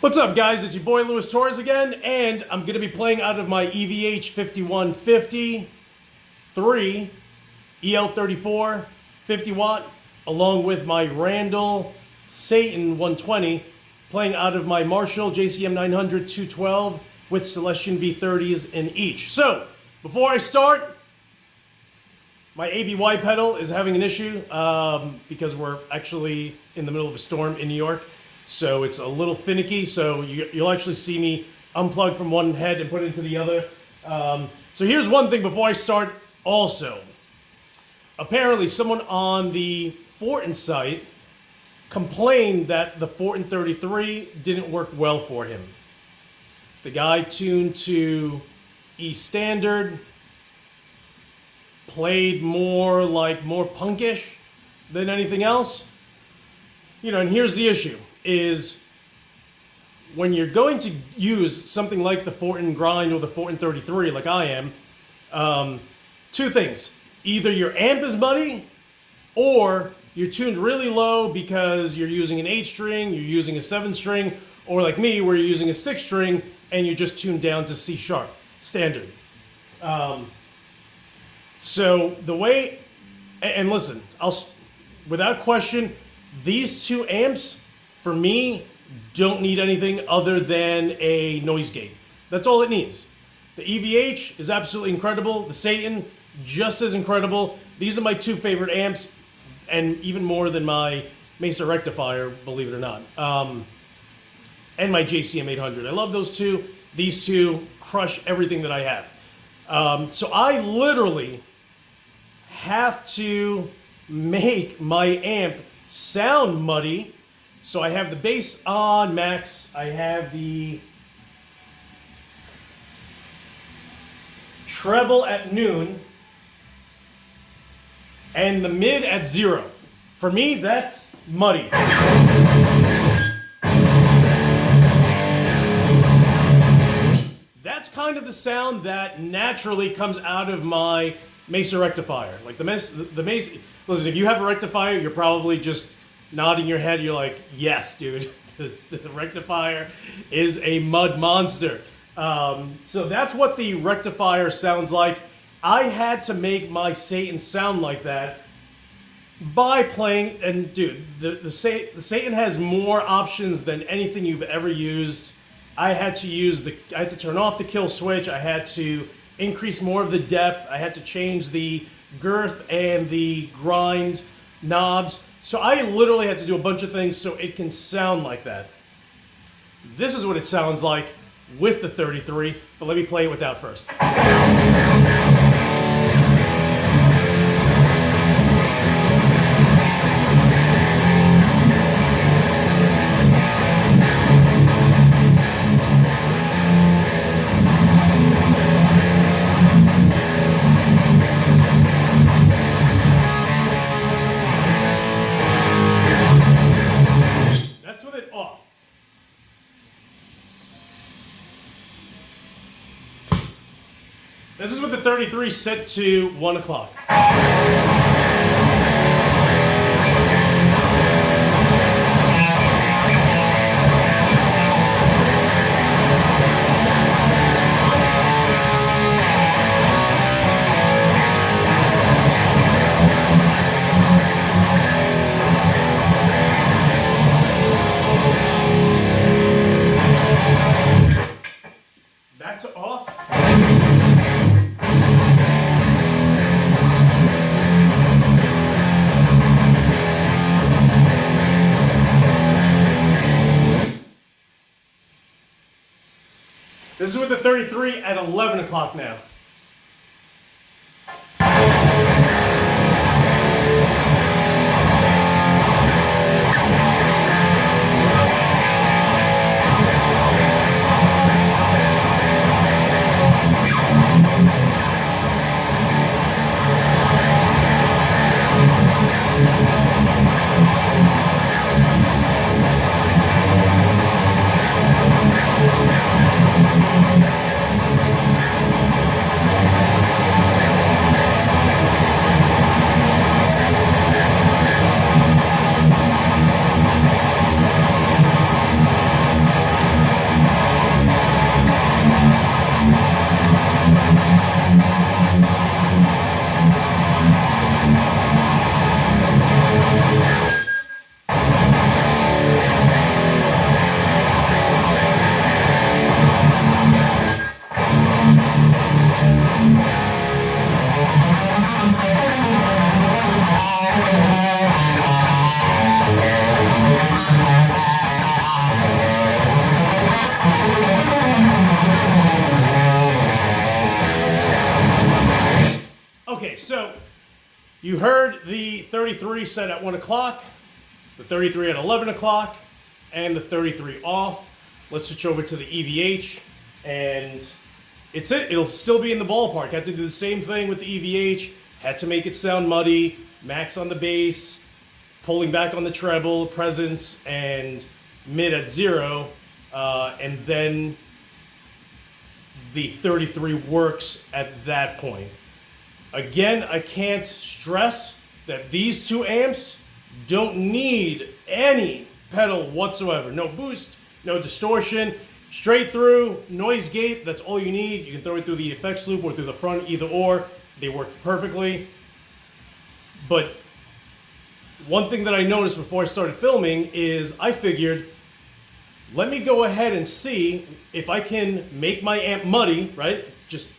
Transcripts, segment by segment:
What's up, guys? It's your boy Luis Torres again, and I'm going to be playing out of my EVH 5150 3 EL34 50 watt, along with my Randall Satan 120, playing out of my Marshall JCM 900 212 with Celestion V30s in each. So, before I start, my ABY pedal is having an issue because we're actually in the middle of a storm in New York. So it's a little finicky, so you'll actually see me unplug from one head and put it into the other. So here's one thing before I start also. Apparently someone on the Fortin site complained that the Fortin 33 didn't work well for him. The guy tuned to E standard, played more punkish than anything else. You know, and here's the issue. Is when you're going to use something like the Fortin grind or the Fortin 33 like I am, two things. Either your amp is muddy or you're tuned really low because you're using an 8-string, you're using a 7-string, or like me where you're using a 6-string and you're just tuned down to C sharp standard. So the way, and listen, without question, these two amps for me, don't need anything other than a noise gate. That's all it needs. The EVH is absolutely incredible. The Satan, just as incredible. These are my two favorite amps, and even more than my Mesa rectifier, believe it or not. And my JCM 800. I love those two. These two crush everything that I have. So I literally have to make my amp sound muddy. So I have the bass on max, I have the treble at noon, and the mid at 0. For me, that's muddy. That's kind of the sound that naturally comes out of my Mesa rectifier. Like the Mesa, listen, if you have a rectifier, you're probably just nodding your head, you're like, yes, dude, the rectifier is a mud monster. So that's what the rectifier sounds like. I had to make my Satan sound like that by playing, and dude, the Satan has more options than anything you've ever used. I had to turn off the kill switch, I had to increase more of the depth, I had to change the girth and the grind knobs. So I literally had to do a bunch of things so it can sound like that. This is what it sounds like with the 33, but let me play it without first. This is with the 33 set to 1 o'clock. Back to off. This is with the 33 at 11 o'clock now. You heard the 33 set at 1 o'clock, the 33 at 11 o'clock, and the 33 off. Let's switch over to the EVH, and it's it. It'll still be in the ballpark. Had to do the same thing with the EVH. Had to make it sound muddy, max on the bass, pulling back on the treble, presence, and mid at 0, and then the 33 works at that point. Again, I can't stress that these two amps don't need any pedal whatsoever. No boost, no distortion, straight through, noise gate, that's all you need. You can throw it through the effects loop or through the front, either or. They work perfectly. But one thing that I noticed before I started filming is I figured, let me go ahead and see if I can make my amp muddy, right? Just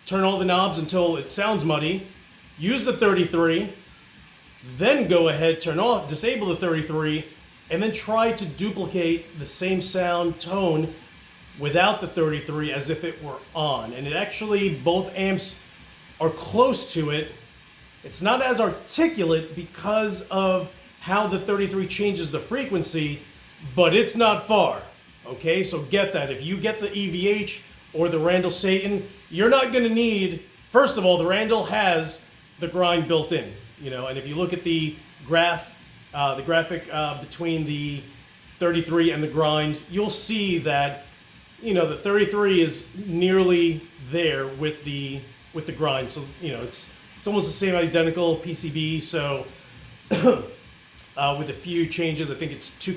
turn all the knobs until it sounds muddy, use the 33, then go ahead, disable the 33, and then try to duplicate the same sound tone without the 33 as if it were on. And it actually, both amps are close to it. It's not as articulate because of how the 33 changes the frequency, but it's not far. Okay, so get that. If you get the EVH or the Randall Satan, you're not going to need, first of all, the Randall has the grind built in, and if you look at the graphic between the 33 and the grind, you'll see that, the 33 is nearly there with the grind. So, it's almost the same identical PCB. So with a few changes, I think it's two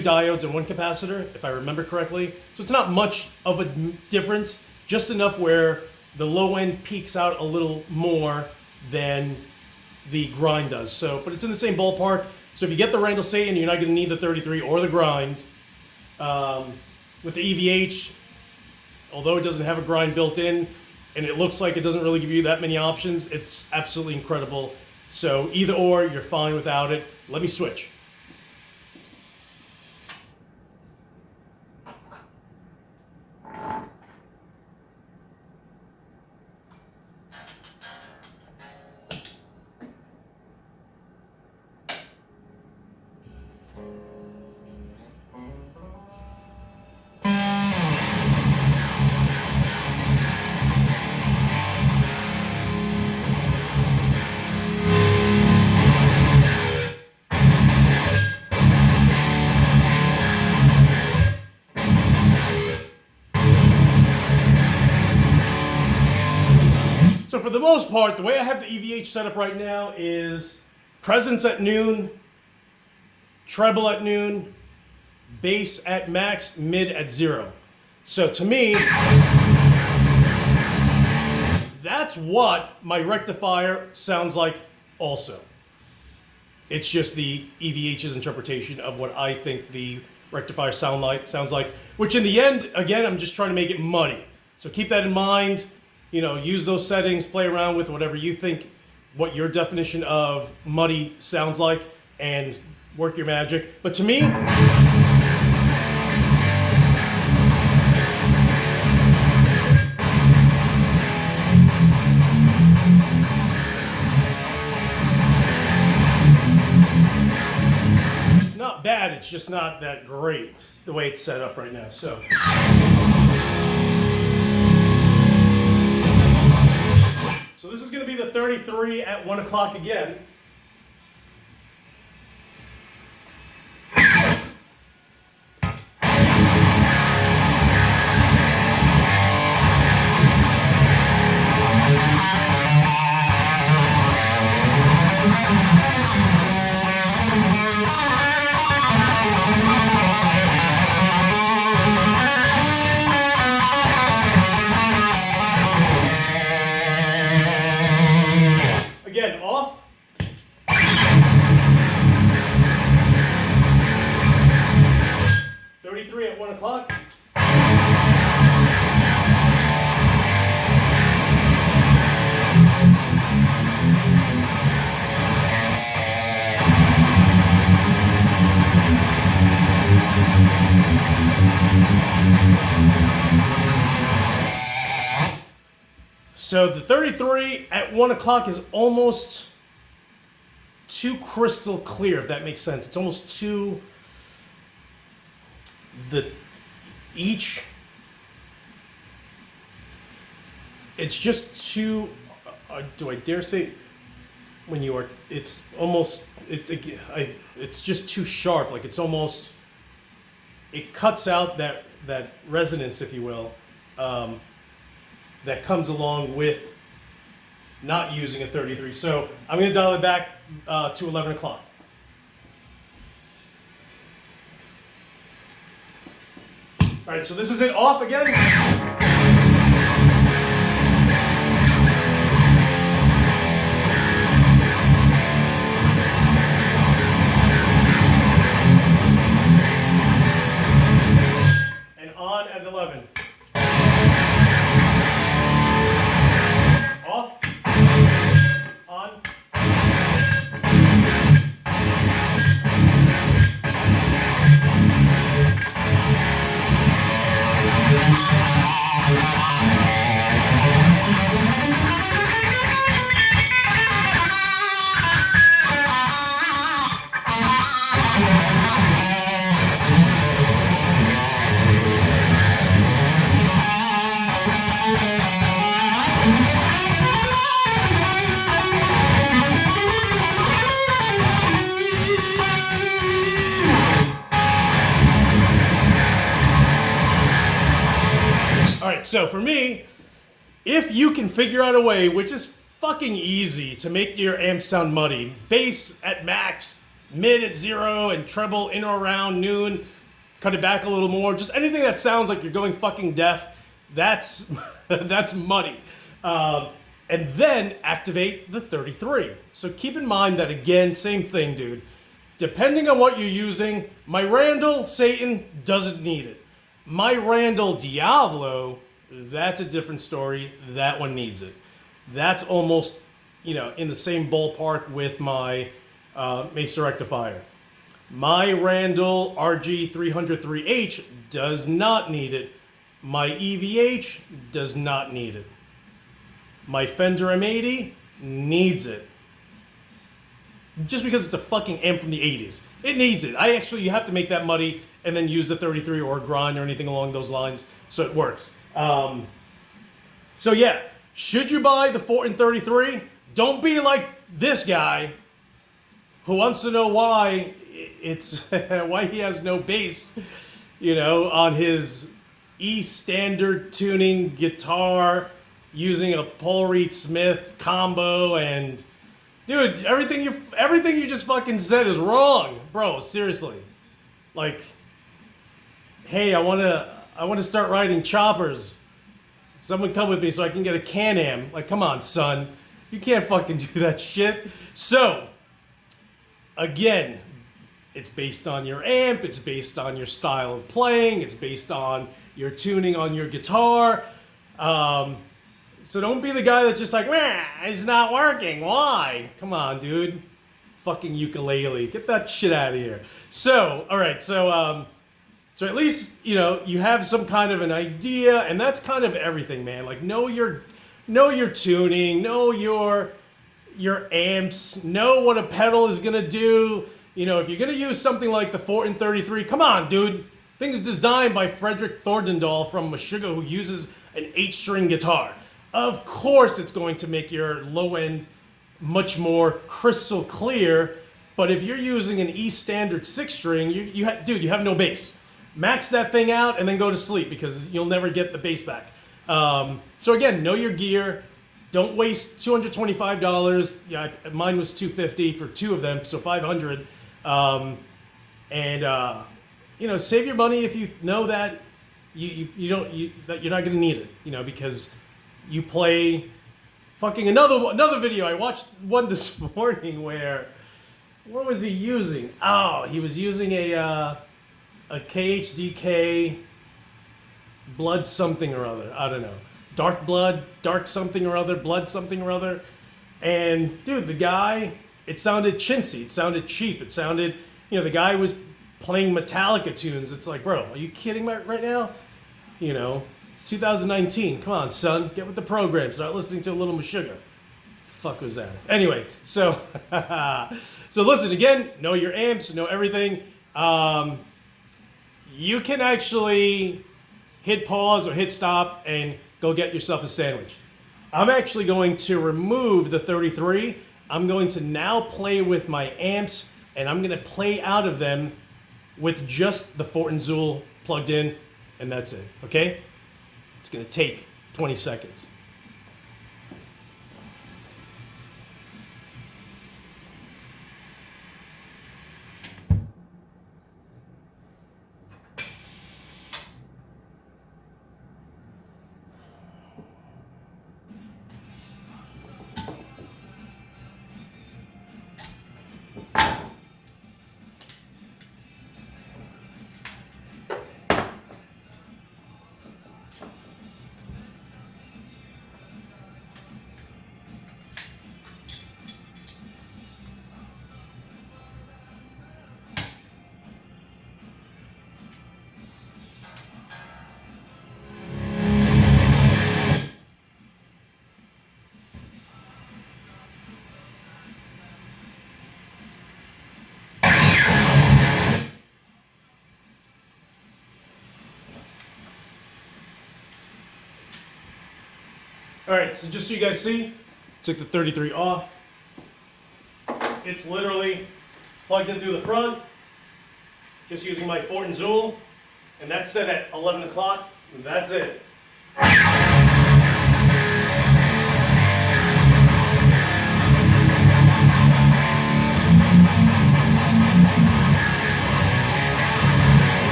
diodes and one capacitor, if I remember correctly. So it's not much of a difference, just enough where the low end peaks out a little more than the grind does. So, but it's in the same ballpark. So if you get the Randall Satan, you're not going to need the 33 or the grind. With the EVH, although it doesn't have a grind built in, and it looks like it doesn't really give you that many options, it's absolutely incredible. So either or, you're fine without it. Let me switch. So for the most part, the way I have the EVH set up right now is presence at noon, treble at noon, bass at max, mid at 0. So to me, that's what my rectifier sounds like also. It's just the EVH's interpretation of what I think the rectifier sounds like, which in the end, again, I'm just trying to make it muddy. So keep that in mind. Use those settings, play around with whatever you think, what your definition of muddy sounds like, and work your magic. But to me, it's not bad, it's just not that great the way it's set up right now. So this is going to be the 33 at 1 o'clock again. Again, off. 33 at 1 o'clock. So the 33 at 1 o'clock is almost too crystal clear, if that makes sense. It's almost too... It's just too... do I dare say... When you are... It's almost... It's just too sharp. Like, it's almost... It cuts out that resonance, if you will, that comes along with not using a 33. So I'm going to dial it back to 11 o'clock. All right, so this is it off again. And on at 11. Off. On. So for me, if you can figure out a way, which is fucking easy, to make your amp sound muddy, bass at max, mid at 0, and treble in or around noon, cut it back a little more, just anything that sounds like you're going fucking deaf, that's that's muddy. And then activate the 33. So keep in mind that, again, same thing, dude. Depending on what you're using, my Randall Satan doesn't need it. My Randall Diablo, that's a different story. That one needs it. That's almost, in the same ballpark with my Mesa Rectifier. My Randall RG303H does not need it. My EVH does not need it. My Fender M80 needs it. Just because it's a fucking amp from the 80s. It needs it. You have to make that muddy and then use the 33 or grind or anything along those lines so it works. So yeah, should you buy the Fortin 33? Don't be like this guy who wants to know why why he has no bass, on his E standard tuning guitar using a Paul Reed Smith combo. And dude, everything you just fucking said is wrong, bro. Seriously, like, hey, I want to start riding choppers. Someone come with me so I can get a Can-Am. Like, come on, son. You can't fucking do that shit. So, again, it's based on your amp. It's based on your style of playing. It's based on your tuning on your guitar. So don't be the guy that's just like, man, it's not working. Why? Come on, dude. Fucking ukulele. Get that shit out of here. So, all right. So at least, you have some kind of an idea, and that's kind of everything, man. Like, know your tuning, know your amps, know what a pedal is gonna do. If you're gonna use something like the Fortin 33, come on, dude. Thing is designed by Frederick Thorndendal from Meshuggah, who uses an 8-string guitar. Of course, it's going to make your low end much more crystal clear. But if you're using an E standard 6-string, you have no bass. Max that thing out and then go to sleep because you'll never get the bass back. So again, know your gear. Don't waste $225. Yeah, mine was $250 for 2 of them, so $500. Save your money if you know that that you're not gonna need it. Because you play fucking another video. I watched one this morning where, what was he using? Oh, he was using a KHDK blood something or other. I don't know. Dark blood, dark something or other, blood something or other. And dude, the guy, it sounded chintzy. It sounded cheap. It sounded, the guy was playing Metallica tunes. It's like, bro, are you kidding me right now? It's 2019. Come on, son. Get with the program. Start listening to a little Meshuggah. Fuck was that? Anyway, so so listen again. Know your amps. Know everything. You can actually hit pause or hit stop and go get yourself a sandwich. I'm actually going to remove the 33. I'm going to now play with my amps, and I'm going to play out of them with just the Fortin Zool plugged in, and that's it. Okay? It's going to take 20 seconds. All right, so just so you guys see, took the 33 off. It's literally plugged in through the front, just using my Fortin Zool, and that's set at 11 o'clock, and that's it.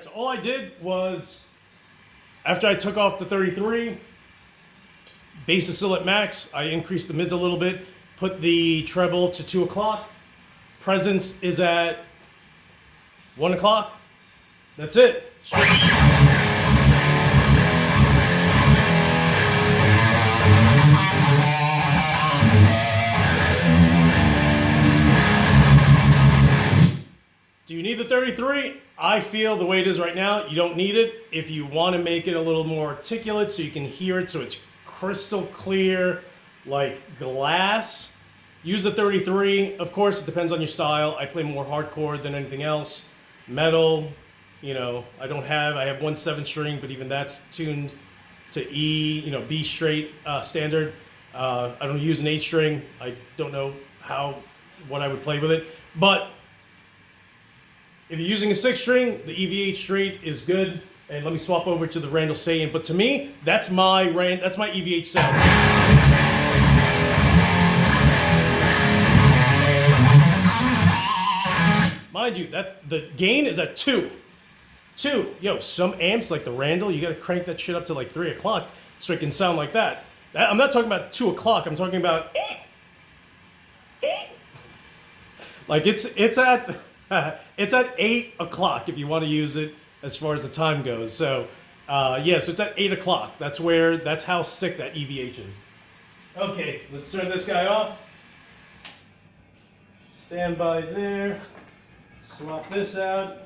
So all I did was, after I took off the 33, bass is still at max. I increased the mids a little bit, put the treble to 2 o'clock. Presence is at 1 o'clock. That's it. Straight. Do you need the 33? I feel the way it is right now, you don't need it. If you want to make it a little more articulate so you can hear it so it's crystal clear like glass, use the 33. Of course, it depends on your style. I play more hardcore than anything else. Metal, you know, I have one 7-string, but even that's tuned to E, you know, B straight standard. I don't use an 8-string. I don't know what I would play with it. But if you're using a 6-string, the EVH straight is good. And let me swap over to the Randall Satan. But to me, that's my EVH sound. Mind you, that the gain is at 2. Yo, some amps like the Randall, you gotta crank that shit up to like 3 o'clock so it can sound like that. I'm not talking about 2 o'clock. I'm talking about like it's at it's at 8 o'clock if you want to use it as far as the time goes. So yeah, so it's at 8 o'clock. That's how sick that EVH is. Okay, let's turn this guy off. Stand by there. Swap this out.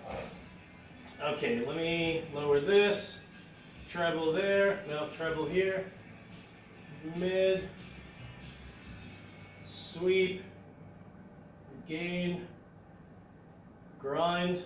Okay, let me lower this. Treble there. No, treble here. Mid. Sweep. Gain. Grind.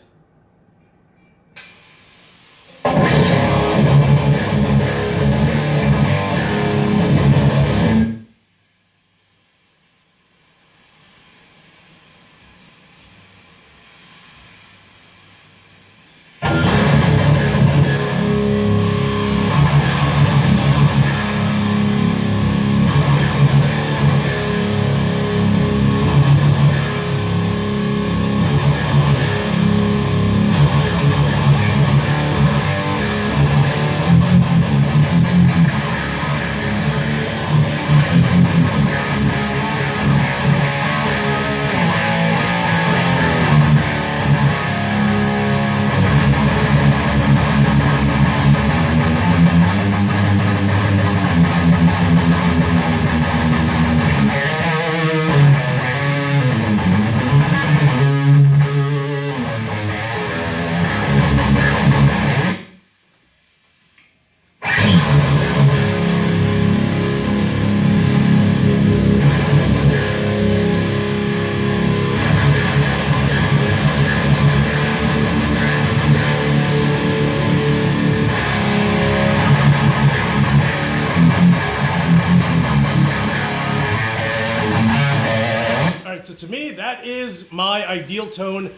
to me, that is my ideal tone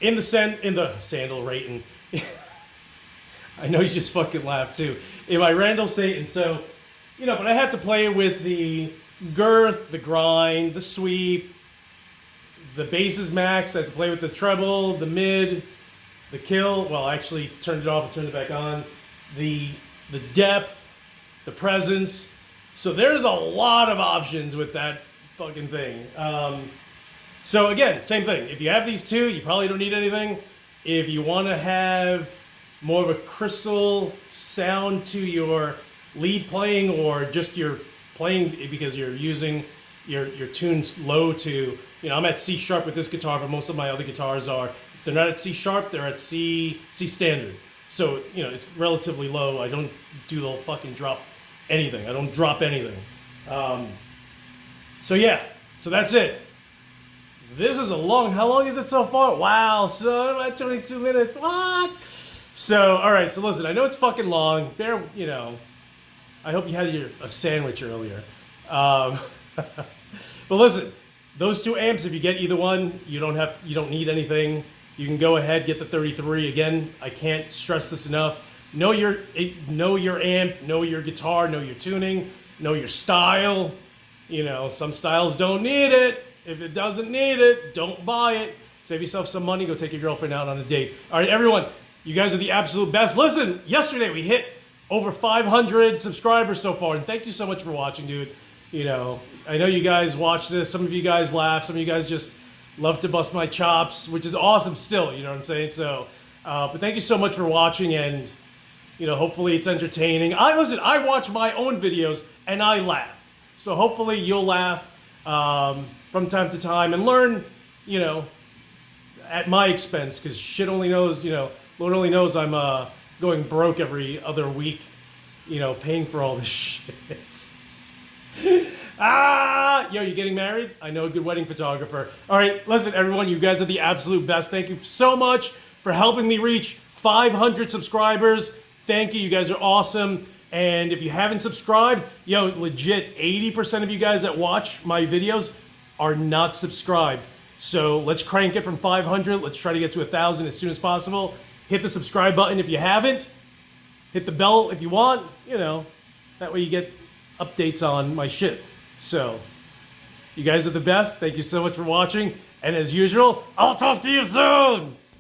in the sandal rating. I know you just fucking laughed too. In my Randall Satan. So, but I had to play with the girth, the grind, the sweep, the basses max. I had to play with the treble, the mid, the kill. Well, I actually turned it off and turned it back on. The depth, the presence. So there's a lot of options with that fucking thing. So again, same thing. If you have these two, you probably don't need anything. If you want to have more of a crystal sound to your lead playing, or just your playing because you're using your tunes low to, I'm at C sharp with this guitar, but most of my other guitars are, if they're not at C sharp, they're at C standard. So, it's relatively low. I don't do the whole fucking drop anything. I don't drop anything. So that's it. This is how long is it so far? Wow, so I'm at 22 minutes. What? So, all right, so listen, I know it's fucking long. I hope you had a sandwich earlier. But listen, those two amps, if you get either one, you don't need anything. You can go ahead, get the 33. Again, I can't stress this enough. Know your amp, know your guitar, know your tuning, know your style. Some styles don't need it. If it doesn't need it, don't buy it. Save yourself some money, go take your girlfriend out on a date. All right, everyone, you guys are the absolute best. Listen, yesterday we hit over 500 subscribers so far, and thank you so much for watching, dude. I know you guys watch this. Some of you guys laugh. Some of you guys just love to bust my chops, which is awesome still, you know what I'm saying? So, but thank you so much for watching, and, hopefully it's entertaining. I watch my own videos, and I laugh. So hopefully you'll laugh from time to time and learn, at my expense, because shit only knows, Lord only knows I'm going broke every other week, paying for all this shit. You getting married? I know a good wedding photographer. All right, listen, everyone, you guys are the absolute best. Thank you so much for helping me reach 500 subscribers. Thank you. You guys are awesome. And if you haven't subscribed, legit, 80% of you guys that watch my videos are not subscribed. So let's crank it from 500. Let's try to get to 1,000 as soon as possible. Hit the subscribe button if you haven't. Hit the bell if you want. That way you get updates on my shit. So, you guys are the best. Thank you so much for watching. And as usual, I'll talk to you soon.